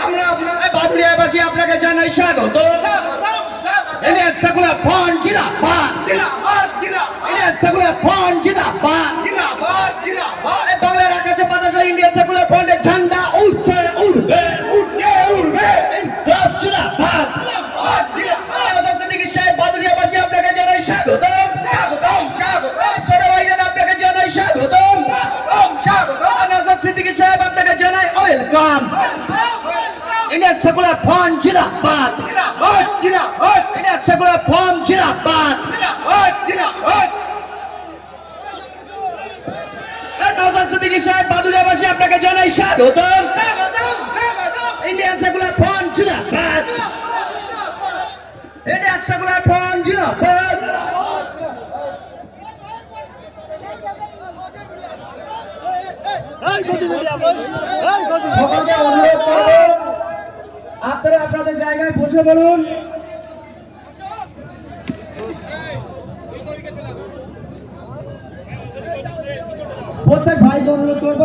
আমরা বাদুড়িয়াবাসী আপনাকে জানাই স্বাগত। ইন্ডিয়ান সেকুলার ফ্রন্ট জিন্দাবাদ, ইন্ডিয়ান সেকুলার ফ্রন্ট জিন্দাবাদ। বাংলার আকাশে বাতাসে ইন্ডিয়ান সেকুলার ফ্রন্টের ঝান্ডা উঠছে উড়বে, ইনকলাব জিন্দাবাদ। সিদ্দিকী সাহেব, বাদুড়িয়াবাসী আপনাকে জানাই স্বাগত। ছোট ভাইজান আপনাকে জানাই স্বাগত। সিদ্দিকী সাহেব আপনাকে জানাই ওয়েলকাম। ইন্ডিয়ান সেকুলার ফ্রন্ট জিন্দাবাদ, ইন্ডিয়ান সেকুলার ফ্রন্ট জিন্দাবাদ। সিদ্দিকী সাহেব, বাদুড়িয়াবাসী আপনাকে জানাই স্বাগত। ইন্ডিয়ান সেকুলার ফ্রন্ট জিন্দাবাদ, ইন্ডিয়ান সেকুলার ফ্রন্ট জিন্দাবাদ। আপনারা আপনাদের জায়গায় বসে বলুন। প্রত্যেক ভাই অনুরোধ করবো।